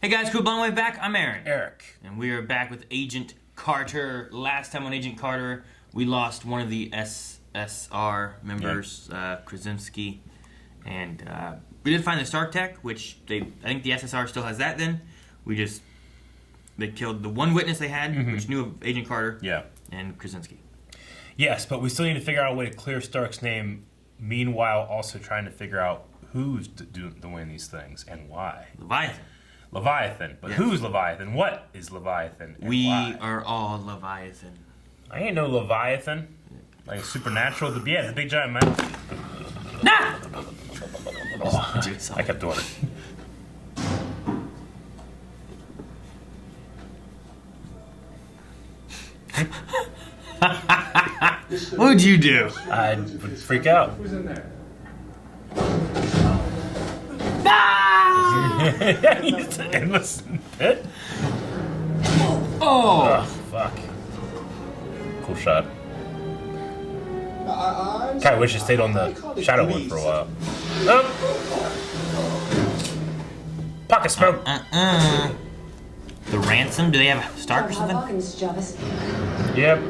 Hey guys, cool blowing way back. I'm Aaron. Eric. And we are back with Agent Carter. Last time on Agent Carter, we lost one of the SSR members, Krasinski. And we did find the Stark Tech, which I think the SSR still has that then. They killed the one witness they had, which knew of Agent Carter. Yeah. And Krasinski. Yes, but we still need to figure out a way to clear Stark's name, meanwhile also trying to figure out who's doing these things and why. Leviathan. But who's Leviathan? What is Leviathan? And we why? are all Leviathan. I ain't no Leviathan. Like supernatural. Yeah, the big giant man. Nah! Oh, I kept doing it. What would you do? I would freak out. Who's in there? He's an endless pit. Oh! Fuck. Cool shot. Kinda wish it stayed on the shadow one for a while. Oh. Pocket smoke. The ransom? Do they have Stark or something? Yep.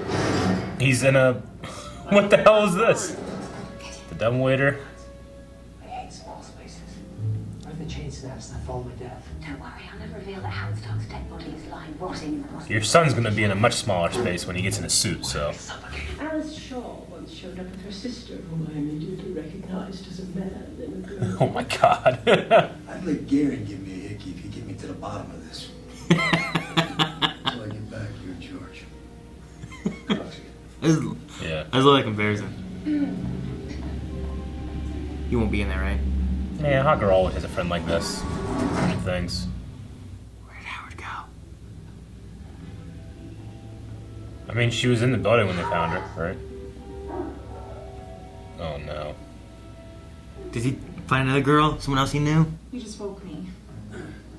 He's in a... What the hell is this? The dumbwaiter. I hate small spaces. What if the chain snaps and I fall to death? Don't worry, I'll never reveal that Howard Stark's dead body is lying rotting in the hospital. Your son's gonna be in a much smaller space when he gets in a suit, so... Alice Shaw once showed up with her sister, whom I immediately recognized as a man and a girl. Oh my god. I'd let Gary give me a hickey if you get me to the bottom of this. Until I get back, you're George. Yeah. I just love that comparison. You won't be in there, right? Yeah, Hawker always has a friend like this. Things. Where'd Howard go? I mean, she was in the building when they found her, right? Oh no. Did he find another girl? Someone else he knew? You just woke me.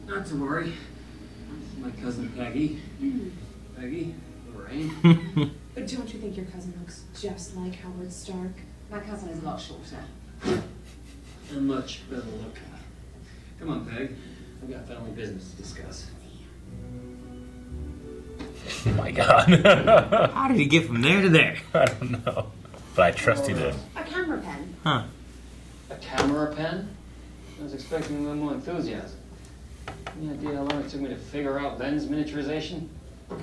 Not to worry. This is my cousin Peggy. Peggy, Lorraine. But don't you think your cousin looks just like Howard Stark? My cousin is a lot shorter. A much better look. Come on, Peg. I've got family business to discuss. Oh my god. How did he get from there to there? I don't know. But I trust he did. A camera pen. Huh. A camera pen? I was expecting a little more enthusiasm. Any idea how long it took me to figure out lens miniaturization? You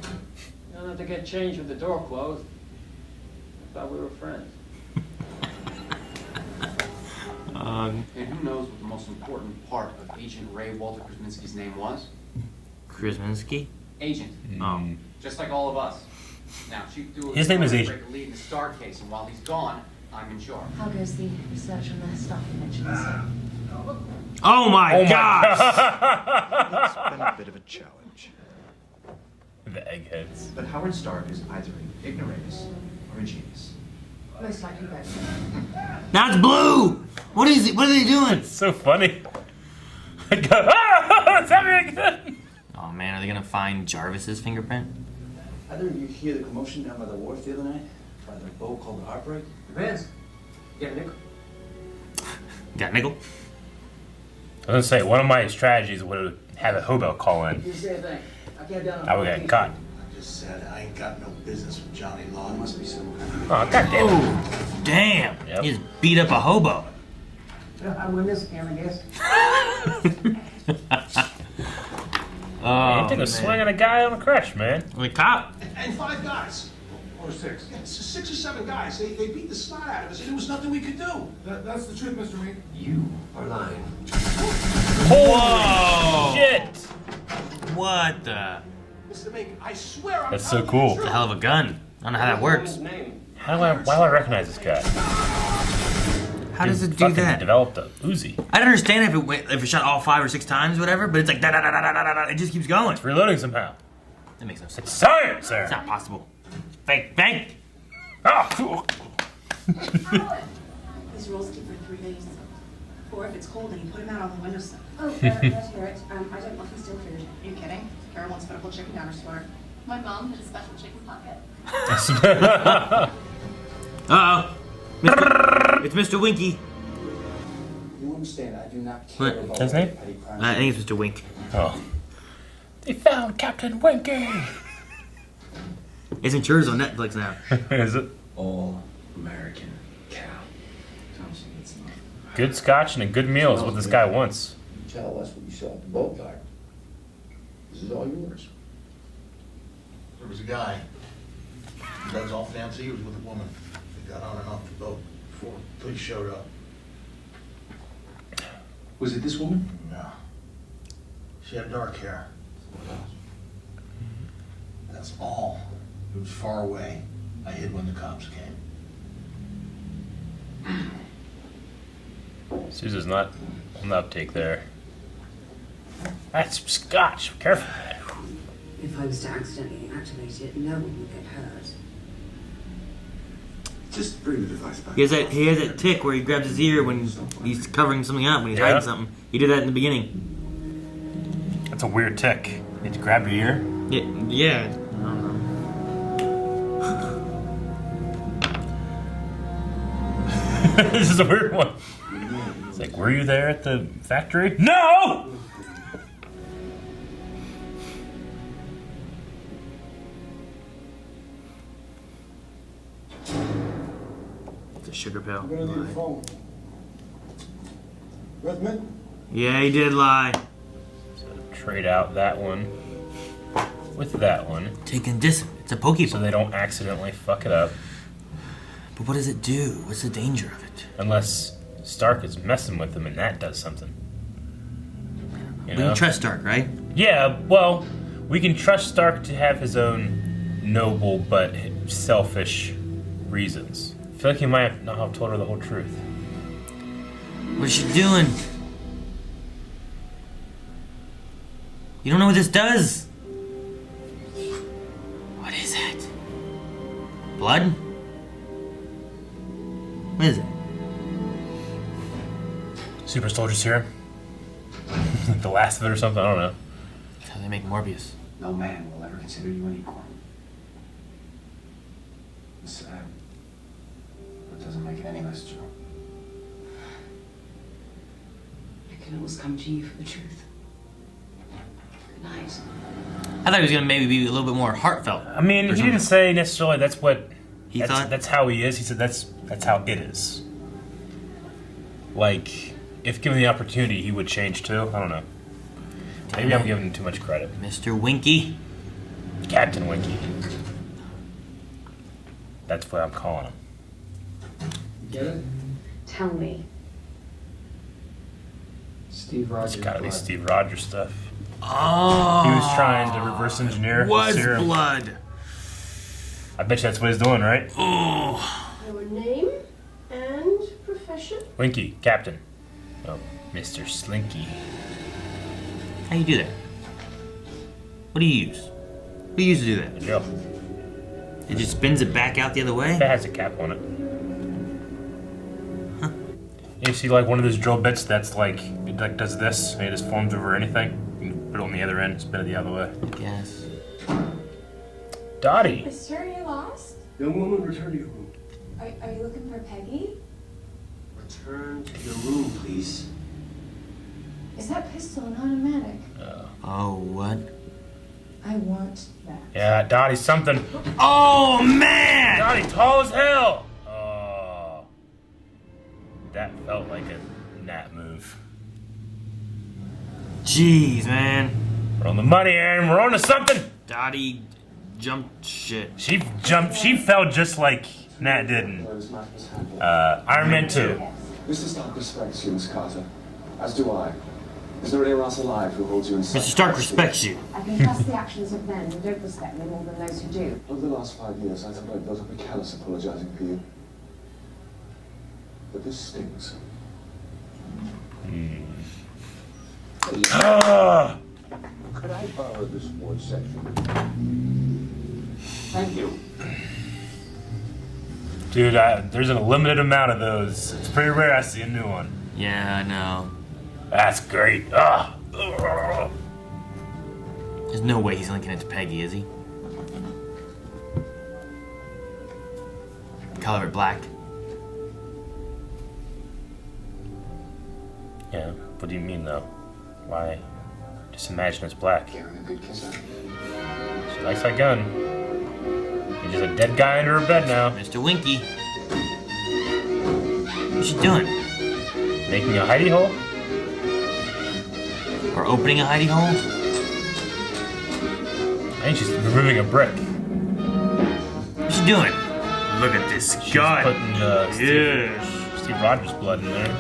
don't have to get changed with the door closed. I thought we were friends. And who knows what the most important part of Agent Ray Walter Krasinski's name was? Krasinski? Agent. Just like all of us. Now, Chief Duel His name is Agent. Break a lead in the Star case, and while he's gone, I'm in charge. How goes the research on the stuff you mentioned? Oh my gosh! It's been a bit of a challenge. The eggheads. But Howard Stark is either an ignoramus or a genius. Most likely both. Now it's blue! What is it? What are they doing? It's so funny. I go, ah! It's happening again! Oh man, are they gonna find Jarvis's fingerprint? Either of you hear the commotion down by the wharf the other night? By the boat called the Heartbreak? Depends. You got a nickel? Got a nickel? I was gonna say, one of my strategies would have a hobo call in. You say a thing. I can't down on I would get caught. I just said I ain't got no business with Johnny Law. There must be some kind of... Oh, goddamn. Oh, damn! Yep. He just beat up a hobo. I win this game, I guess. Oh, You take a swing at a guy on a crash, man. The cop. And 5 guys. Or 6. Yeah, 6 or 7 guys. They beat the snot out of us, and there was nothing we could do. That's the truth, Mr. Mead. You are lying. Whoa! Shit! What the? Mr. Mink, I swear I'm That's so telling you cool. the It's a truth. hell of a gun. I don't know how that works. Name. Why do I recognize this guy? How does it do Fucking that? Developed a Uzi. I'd understand if it shot all 5 or 6 times or whatever, but it's like da da da da da da da. It just keeps going. It's reloading somehow. That makes no sense. It's science, It's sir. not possible. Fake. Oh. These rolls keep for 3 days. Or if it's cold, then you put them out on the windowsill. Oh, let's hear it. I don't like still food. Are you kidding? Kara once put a whole chicken down her sweater. My mom had a special chicken pocket. Uh-oh. It's Mr. Winky. You understand, I do not What? care about His name? petty crimes. I think it's Mr. Wink. Oh. They found Captain Winky. Isn't yours on Netflix now? Is it? All American cow. Thompson, it's not. Good scotch and a good meal is what this guy wants. Tell us what you saw at the boat dock. This is all yours. There was a guy. He was all fancy. He was with a woman. They got on and off the boat before police showed up. Was it this woman? No. She had dark hair. That's all. It was far away. I hid when the cops came. Sousa's not on the uptake there. That's scotch. Careful. If I was to accidentally activate it, no one would get hurt. Just bring the device back. He has that tick where he grabs his ear when he's covering something up, when he's hiding something. He did that in the beginning. That's a weird tick. Did you grab your ear? Yeah. I don't know. This is a weird one. It's like, were you there at the factory? No! It's a sugar pill. I'm gonna leave the phone. With me? Yeah, he did lie. So trade out that one with that one. Taking this. It's a Pokeball. So they don't accidentally fuck it up. But what does it do? What's the danger of it? Unless Stark is messing with them and that does something. You We know? can trust Stark, right? Yeah, well, we can trust Stark to have his own noble but selfish reasons. I feel like he might not have told her the whole truth. What's she doing? You don't know what this does? What is it? Blood? What is it? Super soldier serum? Like the last of it or something? I don't know. That's how they make Morbius. No man will ever consider you an equal. It's sad. But it doesn't make it any less true. I can always come to you for the truth. Good night. I thought he was gonna maybe be a little bit more heartfelt. I mean, he didn't say necessarily that's what he thought. That's how he is. He said that's how it is. Like, if given the opportunity, he would change too. I don't know. Maybe I'm giving him too much credit. Mr. Winky. Captain Winky. That's what I'm calling him. Get it? Tell me. Steve Rogers. It's gotta be Steve Rogers stuff. Oh. He was trying to reverse engineer Was serum. blood. I bet you that's what he's doing, right? Oh. Your name and profession? Winky, Captain. Oh, Mr. Slinky. How do you do that? What do you use? What do you use to do that? The drill. It just spins it back out the other way? It has a cap on it. Huh. You see like one of those drill bits that's like, it like does this, and it just forms over anything. You can put it on the other end, spin it the other way. I guess. Dottie. Sir, you lost? Young woman, return to your room. Are you looking for Peggy? Return to your room, please. Is that pistol an automatic? Oh, what? I want that. Yeah, Dottie's something. Oh, man! Dottie, tall as hell! Oh. That felt like a Nat move. Jeez, man. We're on the money, Aaron. We're on to something! Dottie jumped shit. She fell just like Nat did in Iron Man 2. Mr. Stark respects you, Miss Carter. As do I. Is there anyone else alive who holds you in Mr. Stark respects you. I can trust the actions of men who don't respect me more than those who do. Over the last 5 years, I thought I built up a callous apologizing for you. But this stings. Could I borrow this one section? Thank you. Dude, there's a limited amount of those. It's pretty rare I see a new one. Yeah, I know. That's great. There's no way he's linking it to Peggy, is he? Color it black. Yeah, what do you mean though? Why Just imagine it's black. Giving a good kisser. She likes that gun. He's just a dead guy under her bed now. Mr. Winky. What's she doing? Making a hidey hole? Or opening a hidey hole? I think she's removing a brick. What's she doing? Look at this gun. Putting Steve Rogers' blood in there.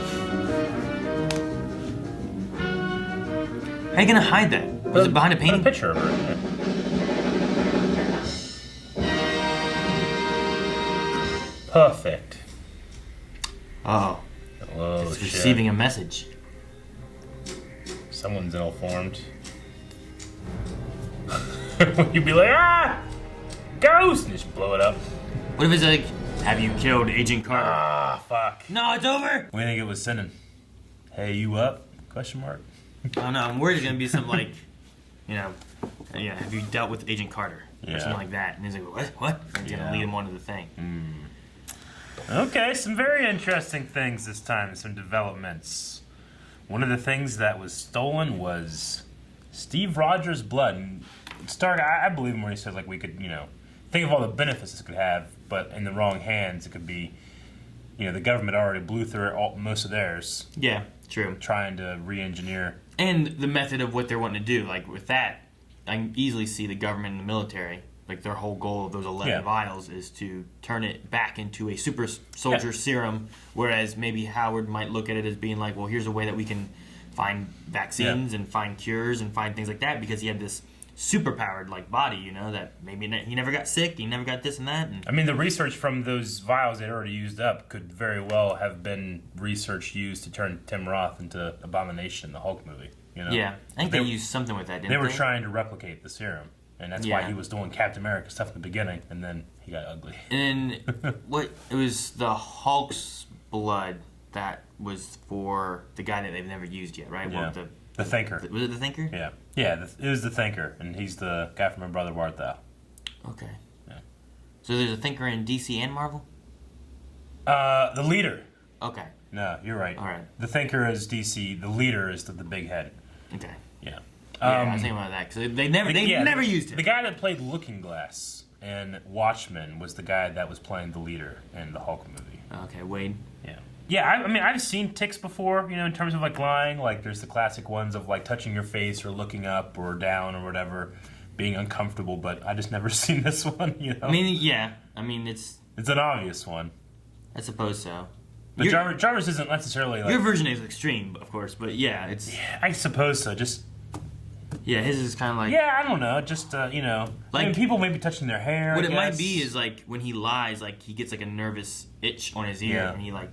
How are you gonna hide that? Was it behind a painting? Put a picture of her. Perfect. Oh. Oh, it's shit. receiving a message. Someone's ill-formed. You'd be like, ah! Ghost! And just blow it up. What if it's like, have you killed Agent Carter? Ah, fuck. No, it's over! What do you think it was sending? Hey, you up? Question mark. I don't know, I'm worried it's gonna be something like, have you dealt with Agent Carter? Or something like that. And he's like, what? And he's gonna lead him onto the thing. Okay, some very interesting things this time, some developments. One of the things that was stolen was Steve Rogers' blood. And I believe him when he says, like, we could, think of all the benefits this could have, but in the wrong hands, it could be, the government already blew through most of theirs. Yeah, true. Trying to re-engineer. And the method of what they're wanting to do. Like, with that, I can easily see the government and the military, like, their whole goal of those 11 vials is to turn it back into a super soldier serum, whereas maybe Howard might look at it as being like, well, here's a way that we can find vaccines and find cures and find things like that, because he had this super-powered, like, body, that maybe he never got sick, he never got this and that. And I mean, the research from those vials they'd already used up could very well have been research used to turn Tim Roth into Abomination, the Hulk movie. Yeah, I think they used something with that, didn't they? They were trying to replicate the serum, and that's why he was doing Captain America stuff in the beginning, and then he got ugly. And it was the Hulk's blood that was for the guy that they've never used yet, right? Yeah. Well, the Thinker. Was it the Thinker? Yeah. Yeah, it was the Thinker, and he's the guy from My Brother Art Thou. Okay. Yeah. So there's a Thinker in DC and Marvel? The Leader. Okay. No, you're right. All right. The Thinker is DC. The Leader is the big head. Okay. Yeah. I was thinking about that because they never used it. The guy that played Looking Glass in Watchmen was the guy that was playing the Leader in the Hulk movie. Okay, Wade. Yeah. Yeah, I mean, I've seen tics before, in terms of, like, lying. Like, there's the classic ones of, like, touching your face or looking up or down or whatever, being uncomfortable, but I just never seen this one, I mean, yeah. I mean, it's an obvious one. I suppose so. But Jarvis isn't necessarily, like... Your version is extreme, of course, but yeah, it's... Yeah, I suppose so, just... Yeah, his is kind of like... Yeah, I don't know, just, like, I mean, people may be touching their hair, What it might be is, like, when he lies, like, he gets, like, a nervous itch on his ear, and he, like...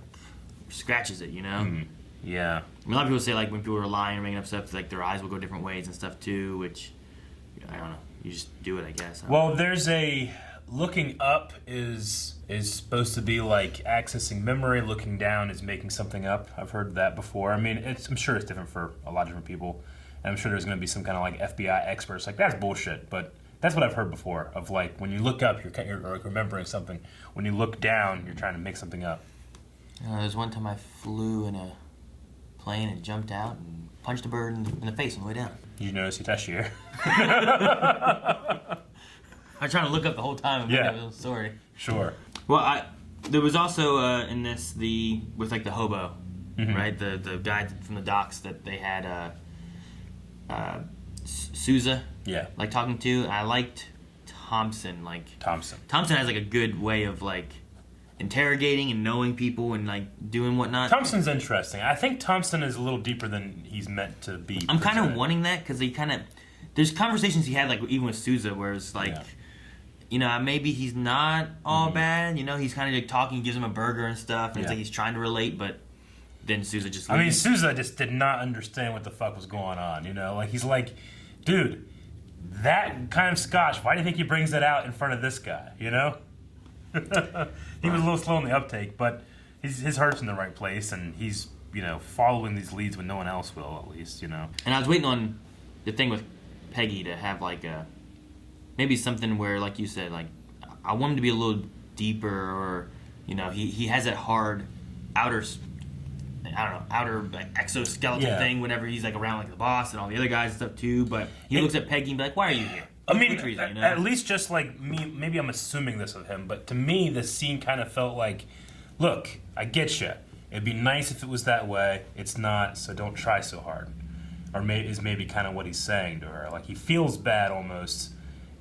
scratches it, Yeah. I mean, a lot of people say, like, when people are lying or making up stuff, like, their eyes will go different ways and stuff too, which I don't know. You just do it, I guess. Well, there's a looking up is supposed to be like accessing memory. Looking down is making something up. I've heard that before. I mean, I'm sure it's different for a lot of different people, and I'm sure there's going to be some kind of like FBI experts like that's bullshit, but. That's what I've heard before. Of like when you look up, you're like remembering something. When you look down, you're trying to make something up. There's one time I flew in a plane and jumped out and punched a bird in the face on the way down. Did you notice he touched your ear? I was trying to look up the whole time and make up a little story. Sure. Well, there was also in this with like the hobo, right? The guy from the docks that they had Sousa. Yeah. Like talking to. I liked Thompson. Thompson has like a good way of like interrogating and knowing people and like doing whatnot. Thompson's interesting. I think Thompson is a little deeper than he's meant to be. I'm kind of wanting that because there's conversations he had like even with Sousa where it's like, maybe he's not all bad. He's kind of like talking, gives him a burger and stuff, and it's like he's trying to relate, but then Sousa just. I mean, Sousa just did not understand what the fuck was going on. Like he's like, dude, that kind of scotch. Why do you think he brings that out in front of this guy? He was a little slow in the uptake, but his heart's in the right place, and he's following these leads when no one else will, at least. And I was waiting on the thing with Peggy to have like maybe something where, like you said, like I want him to be a little deeper, or he has that hard outer I don't know, outer like exoskeleton thing whenever he's like around like the boss and all the other guys and stuff too. But he looks at Peggy and be like, "Why are you here?" I mean, reason, you know? at least just like me, maybe I'm assuming this of him, but to me, the scene kind of felt like, look, I get you. It'd be nice if it was that way. It's not, so don't try so hard. Or maybe kind of what he's saying to her. Like, he feels bad almost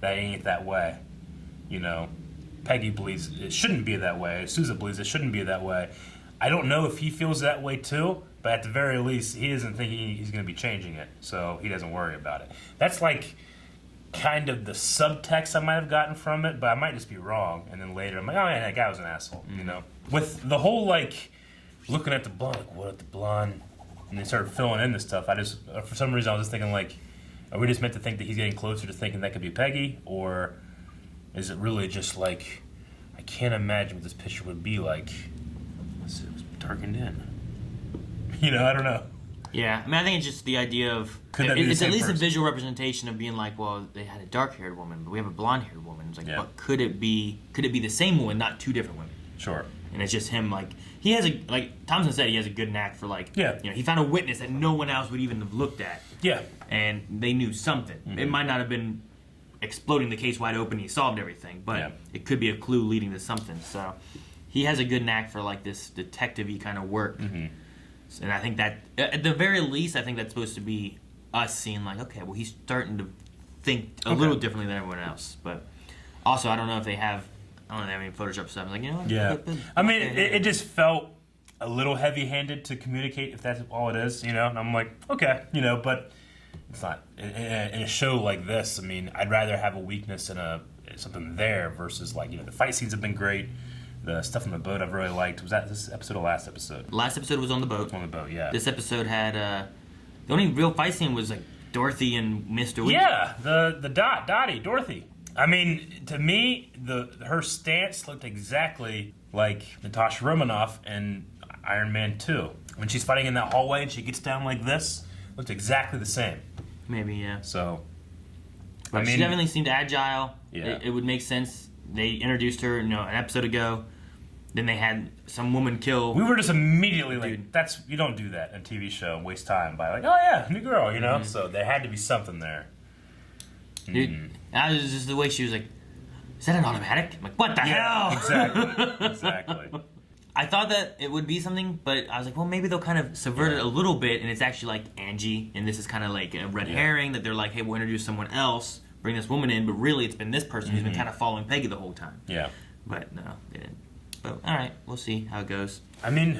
that it ain't that way. You know, Peggy believes it shouldn't be that way. Sousa believes it shouldn't be that way. I don't know if he feels that way too, but at the very least, he doesn't think he's going to be changing it, so he doesn't worry about it. That's like kind of the subtext I might have gotten from it, but I might just be wrong. And then later, I'm like, oh yeah, that guy was an asshole, you know? With the whole, like, looking at the blonde, like, what, the blonde? And they started filling in this stuff. For some reason, I was just thinking, like, are we just meant to think that he's getting closer to thinking that could be Peggy? Or is it really just, like, I can't imagine what this picture would be like. It was darkened in. You know, I don't know. Yeah, I mean, I think it's just the idea of it's at least a visual representation of being like, well, they had a dark-haired woman, but we have a blonde-haired woman. It's like, but could it be the same woman, not two different women? Sure. And it's just him, like, he has like Thompson said, he has a good knack for, like, you know, he found a witness that no one else would even have looked at. Yeah. And they knew something. Mm-hmm. It might not have been exploding the case wide open, he solved everything, but it could be a clue leading to something. So he has a good knack for, like, this detective-y kind of work. Mm-hmm. And I think that, at the very least, I think that's supposed to be us seeing, like, okay, well, he's starting to think a little differently than everyone else. But also, I don't know if they have any Photoshop stuff. I'm like, you know what? Yeah. I mean, it just felt a little heavy-handed to communicate, if that's all it is, you know? And I'm like, okay, you know, but it's not. In a show like this, I mean, I'd rather have a weakness in something there versus, like, you know, the fight scenes have been great. The stuff on the boat I've really liked. Was that this episode or last episode? Last episode was on the boat. On the boat, yeah. This episode had the only real fight scene was like Dorothy and Mr. Winky. Yeah, the Dottie, Dorothy. I mean, to me, her stance looked exactly like Natasha Romanoff in Iron Man 2. When she's fighting in that hallway and she gets down like this, looked exactly the same. Maybe, yeah. So, I mean, she definitely seemed agile. Yeah. It would make sense. They introduced her, an episode ago. Then they had some woman kill. We were just immediately like, you don't do that in a TV show and waste time by like, oh yeah, new girl, you know? Mm-hmm. So there had to be something there. Dude, that was just the way she was like, is that an automatic? I'm like, what the hell? Exactly. I thought that it would be something, but I was like, well, maybe they'll kind of subvert it a little bit, and it's actually like Angie, and this is kind of like a red herring that they're like, hey, we'll introduce someone else, bring this woman in, but really it's been this person who's been kind of following Peggy the whole time. Yeah. But no, they didn't. But all right, we'll see how it goes. I mean,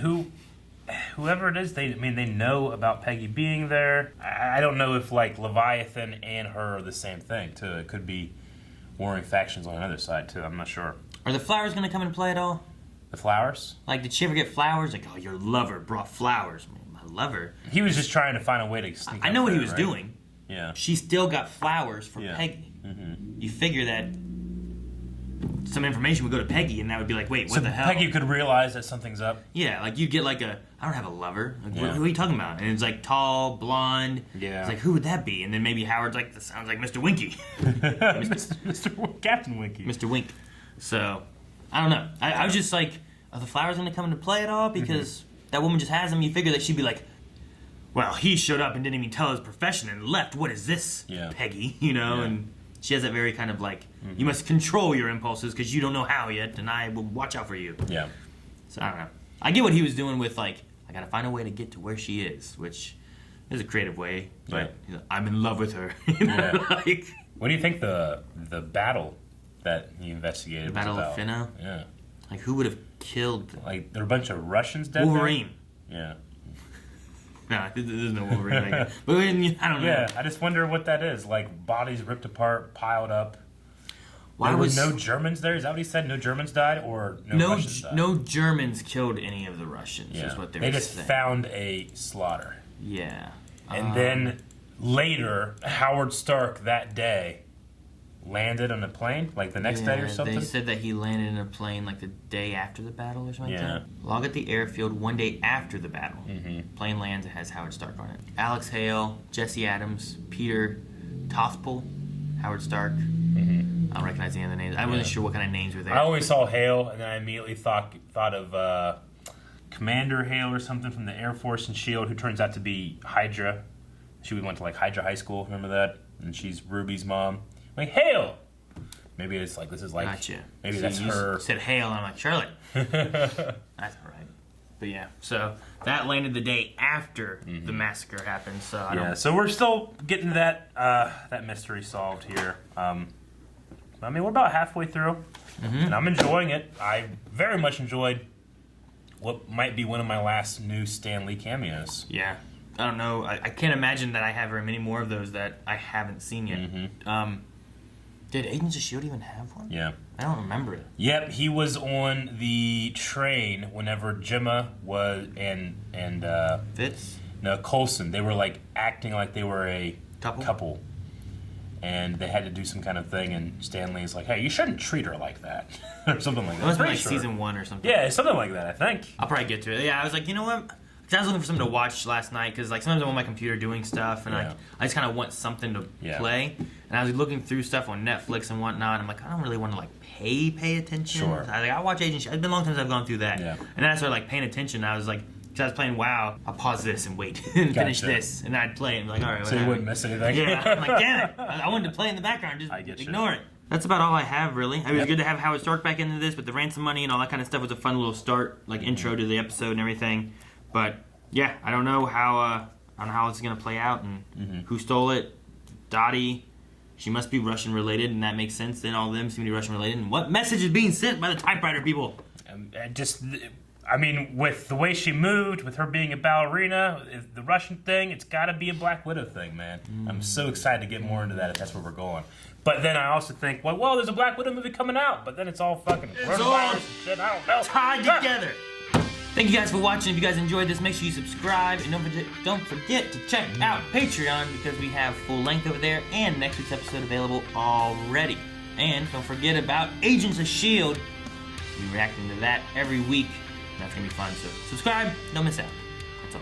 whoever it is, they know about Peggy being there. I don't know if like Leviathan and her are the same thing too. It could be warring factions on another side too. I'm not sure. Are the flowers going to come into play at all? The flowers? Like, did she ever get flowers? Like, oh, your lover brought flowers. My lover. He was just trying to find a way to sneak. I know what he was doing. Yeah. She still got flowers for Peggy. Mm-hmm. You figure that some information would go to Peggy, and that would be like, wait, what the hell? Peggy could realize that something's up. Yeah, like you get like I don't have a lover. Like, who are you talking about? And it's like tall, blonde. Yeah. It's like, who would that be? And then maybe Howard's like, that sounds like Mr. Winky. Mr. Captain Winky. Mr. Wink. So, I don't know. I was just like, are the flowers going to come into play at all? Because that woman just has them. You figure that she'd be like, well, he showed up and didn't even tell his profession and left. What is this, Peggy? You know, and she has that very kind of like, you must control your impulses because you don't know how yet, and I will watch out for you. Yeah. So I don't know. I get what he was doing with like, I got to find a way to get to where she is, which is a creative way, but I'm in love with her. You know? Like, what do you think the battle that he investigated the Battle was of about? Finno? Yeah. Like, who would have killed them? Like, there were a bunch of Russians dead Wolverine. there? Yeah. No, there's no Wolverine. But I don't know. Yeah, I just wonder what that is. Like, bodies ripped apart, piled up. Why there was no Germans there? Is that what he said? No Germans died, or no Russians died? No Germans killed any of the Russians. Is what they just found a slaughter. Yeah. And then later, Howard Stark that day landed on a plane, like the next day or something. They said that he landed in a plane like the day after the battle or something. Yeah. Log at the airfield one day after the battle. Plane lands, it has Howard Stark on it. Alex Hale, Jesse Adams, Peter Tothpole, Howard Stark. I don't recognize any of the names. I wasn't sure what kind of names were there. I always saw Hale, and then I immediately thought of Commander Hale or something from the Air Force and S.H.I.E.L.D. who turns out to be Hydra. We went to like Hydra High School, remember that? And she's Ruby's mom. Like, Hale! Maybe it's like, this is like, gotcha. Maybe so that's her. Said Hale, and I'm like, Charlotte. That's all right. But yeah, so that landed the day after the massacre happened. So I don't. So we're still getting that that mystery solved here. I mean, we're about halfway through, and I'm enjoying it. I very much enjoyed what might be one of my last new Stan Lee cameos. Yeah, I don't know. I can't imagine that I have very many more of those that I haven't seen yet. Did Agents of S.H.I.E.L.D. even have one? Yeah. I don't remember it. Yep, he was on the train whenever Gemma was and Fitz? No, Coulson. They were like acting like they were a couple. And they had to do some kind of thing, and Stanley's like, "Hey, you shouldn't treat her like that," or something like that. It must be like season 1 or something. Yeah, something like that, I think. I'll probably get to it. Yeah, I was like, you know what? 'Cause I was looking for something to watch last night because like sometimes I'm on my computer doing stuff, and I just kind of want something to play. And I was looking through stuff on Netflix and whatnot. And I'm like, I don't really want to like pay attention. Sure. I watch Agent. It's been a long time since I've gone through that. Yeah. And then I started like paying attention. And I was like, because I was playing WoW, I'll pause this and wait and finish this, and I'd play it and be like, all right. So you wouldn't miss anything. Yeah. I'm like, damn it! I wanted to play in the background. Just ignore it. That's about all I have, really. I mean, it was good to have Howard Stark back into this, but the ransom money and all that kind of stuff was a fun little start, like intro to the episode and everything. But yeah, I don't know how it's gonna play out and who stole it. Dottie, she must be Russian related, and that makes sense. Then all of them seem to be Russian related. And what message is being sent by the typewriter people? I mean, with the way she moved, with her being a ballerina, the Russian thing, it's got to be a Black Widow thing, man. I'm so excited to get more into that if that's where we're going. But then I also think, well, there's a Black Widow movie coming out, but then it's all fucking coronavirus and shit. I don't know. Tied together. Thank you guys for watching. If you guys enjoyed this, make sure you subscribe. And don't forget to check out Patreon because we have full length over there and next week's episode available already. And don't forget about Agents of S.H.I.E.L.D. We're reacting to that every week. That's going to be fun. So subscribe. Don't miss out. That's all.